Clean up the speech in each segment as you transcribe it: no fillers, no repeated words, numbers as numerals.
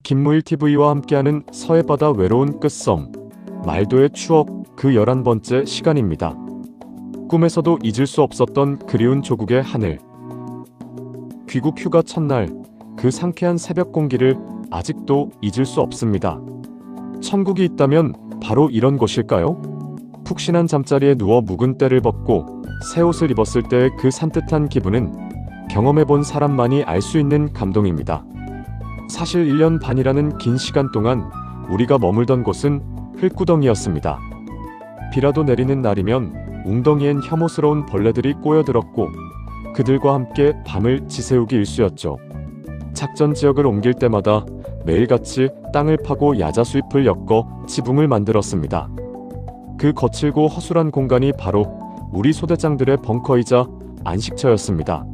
김무일TV와 함께하는 서해바다 외로운 끝섬, 말도의 추억 그 11번째 시간입니다. 꿈에서도 잊을 수 없었던 그리운 조국의 하늘. 귀국 휴가 첫날, 그 상쾌한 새벽 공기를 아직도 잊을 수 없습니다. 천국이 있다면 바로 이런 곳일까요? 푹신한 잠자리에 누워 묵은 때를 벗고 새 옷을 입었을 때의 그 산뜻한 기분은 경험해본 사람만이 알 수 있는 감동입니다. 사실 1년 반이라는 긴 시간 동안 우리가 머물던 곳은 흙구덩이였습니다. 비라도 내리는 날이면 웅덩이엔 혐오스러운 벌레들이 꼬여들었고 그들과 함께 밤을 지새우기 일쑤였죠. 작전 지역을 옮길 때마다 매일같이 땅을 파고 야자수잎을 엮어 지붕을 만들었습니다. 그 거칠고 허술한 공간이 바로 우리 소대장들의 벙커이자 안식처였습니다.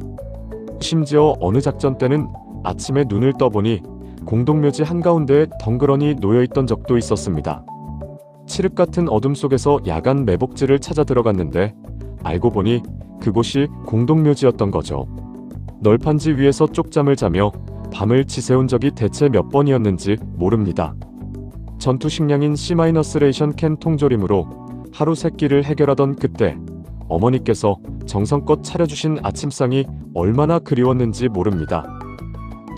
심지어 어느 작전 때는 아침에 눈을 떠보니 공동묘지 한가운데에 덩그러니 놓여있던 적도 있었습니다. 칠흑 같은 어둠 속에서 야간 매복지를 찾아 들어갔는데 알고 보니 그곳이 공동묘지였던 거죠. 널판지 위에서 쪽잠을 자며 밤을 지새운 적이 대체 몇 번이었는지 모릅니다. 전투 식량인 C-레이션 캔 통조림으로 하루 세 끼를 해결하던 그때 어머니께서 정성껏 차려주신 아침상이 얼마나 그리웠는지 모릅니다.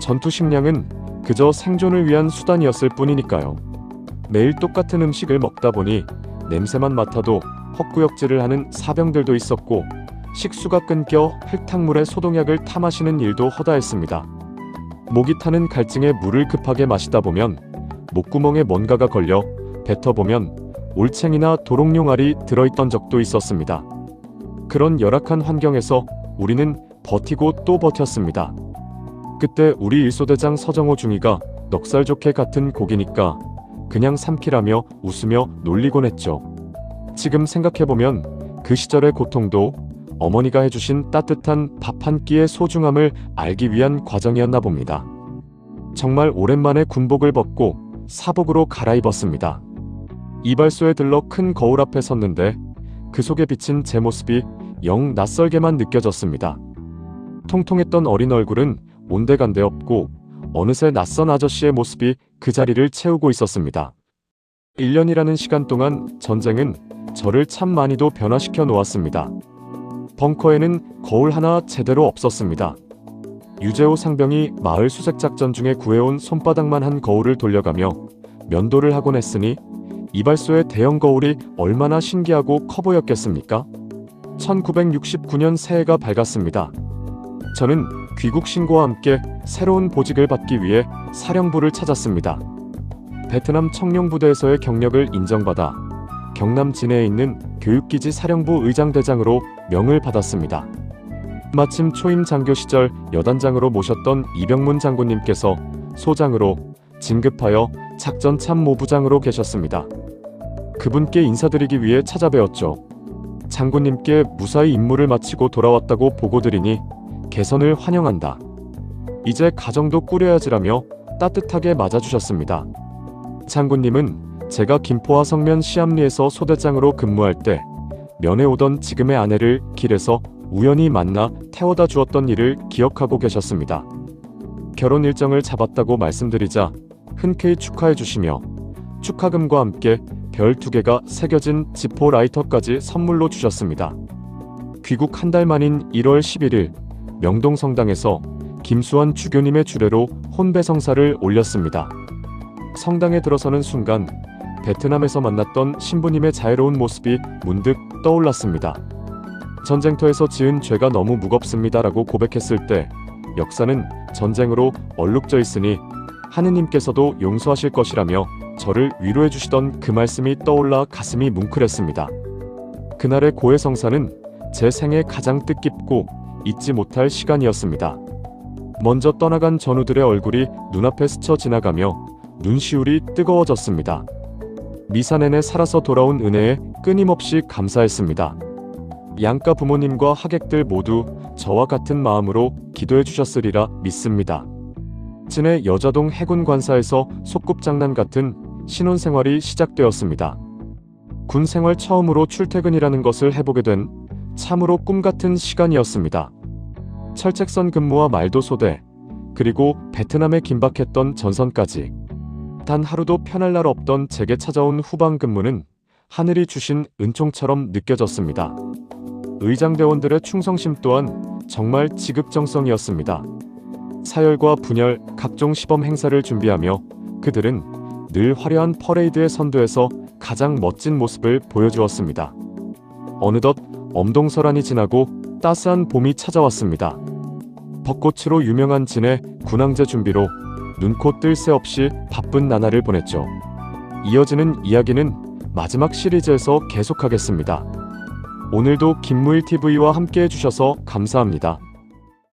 전투 식량은 그저 생존을 위한 수단이었을 뿐이니까요. 매일 똑같은 음식을 먹다 보니 냄새만 맡아도 헛구역질을 하는 사병들도 있었고 식수가 끊겨 흙탕물에 소독약을 타 마시는 일도 허다했습니다. 목이 타는 갈증에 물을 급하게 마시다 보면 목구멍에 뭔가가 걸려 뱉어보면 올챙이나 도롱뇽알이 들어있던 적도 있었습니다. 그런 열악한 환경에서 우리는 버티고 또 버텼습니다. 그때 우리 일소대장 서정호 중위가 넉살 좋게 같은 고기니까 그냥 삼키라며 웃으며 놀리곤 했죠. 지금 생각해보면 그 시절의 고통도 어머니가 해주신 따뜻한 밥 한 끼의 소중함을 알기 위한 과정이었나 봅니다. 정말 오랜만에 군복을 벗고 사복으로 갈아입었습니다. 이발소에 들러 큰 거울 앞에 섰는데 그 속에 비친 제 모습이 영 낯설게만 느껴졌습니다. 통통했던 어린 얼굴은 온데간데 없고 어느새 낯선 아저씨의 모습이 그 자리를 채우고 있었습니다. 1년이라는 시간 동안 전쟁은 저를 참 많이도 변화시켜 놓았습니다. 벙커에는 거울 하나 제대로 없었습니다. 유재호 상병이 마을 수색작전 중에 구해온 손바닥만 한 거울을 돌려가며 면도를 하곤 했으니 이발소의 대형 거울이 얼마나 신기하고 커 보였겠습니까? 1969년 새해가 밝았습니다. 저는 귀국 신고와 함께 새로운 보직을 받기 위해 사령부를 찾았습니다. 베트남 청룡부대에서의 경력을 인정받아 경남 진해에 있는 교육기지 사령부 의장대장으로 명을 받았습니다. 마침 초임 장교 시절 여단장으로 모셨던 이병문 장군님께서 소장으로 진급하여 작전참모부장으로 계셨습니다. 그분께 인사드리기 위해 찾아뵈었죠. 장군님께 무사히 임무를 마치고 돌아왔다고 보고드리니 개선을 환영한다. 이제 가정도 꾸려야지라며 따뜻하게 맞아주셨습니다. 장군님은 제가 김포와 성면 시암리에서 소대장으로 근무할 때 면회 오던 지금의 아내를 길에서 우연히 만나 태워다 주었던 일을 기억하고 계셨습니다. 결혼 일정을 잡았다고 말씀드리자 흔쾌히 축하해 주시며 축하금과 함께 별 2개가 새겨진 지포 라이터까지 선물로 주셨습니다. 귀국 한 달 만인 1월 11일 명동성당에서 김수환 주교님의 주례로 혼배성사를 올렸습니다. 성당에 들어서는 순간 베트남에서 만났던 신부님의 자애로운 모습이 문득 떠올랐습니다. 전쟁터에서 지은 죄가 너무 무겁습니다라고 고백했을 때 역사는 전쟁으로 얼룩져 있으니 하느님께서도 용서하실 것이라며 저를 위로해 주시던 그 말씀이 떠올라 가슴이 뭉클했습니다. 그날의 고해성사는 제 생애 가장 뜻깊고 잊지 못할 시간이었습니다. 먼저 떠나간 전우들의 얼굴이 눈앞에 스쳐 지나가며 눈시울이 뜨거워졌습니다. 미사 내내 살아서 돌아온 은혜에 끊임없이 감사했습니다. 양가 부모님과 하객들 모두 저와 같은 마음으로 기도해 주셨으리라 믿습니다. 진해 여자동 해군 관사에서 소꿉장난 같은 신혼생활이 시작되었습니다. 군 생활 처음으로 출퇴근이라는 것을 해보게 된 참으로 꿈같은 시간이었습니다. 철책선 근무와 말도 소대, 그리고 베트남에 긴박했던 전선까지 단 하루도 편할 날 없던 제게 찾아온 후반 근무는 하늘이 주신 은총처럼 느껴졌습니다. 의장대원들의 충성심 또한 정말 지극정성이었습니다. 사열과 분열, 각종 시범 행사를 준비하며 그들은 늘 화려한 퍼레이드의 선두에서 가장 멋진 모습을 보여주었습니다. 어느덧 엄동설한이 지나고 따스한 봄이 찾아왔습니다. 벚꽃으로 유명한 진해 군항제 준비로 눈코 뜰 새 없이 바쁜 나날을 보냈죠. 이어지는 이야기는 마지막 시리즈에서 계속하겠습니다. 오늘도 김무일TV와 함께 해주셔서 감사합니다.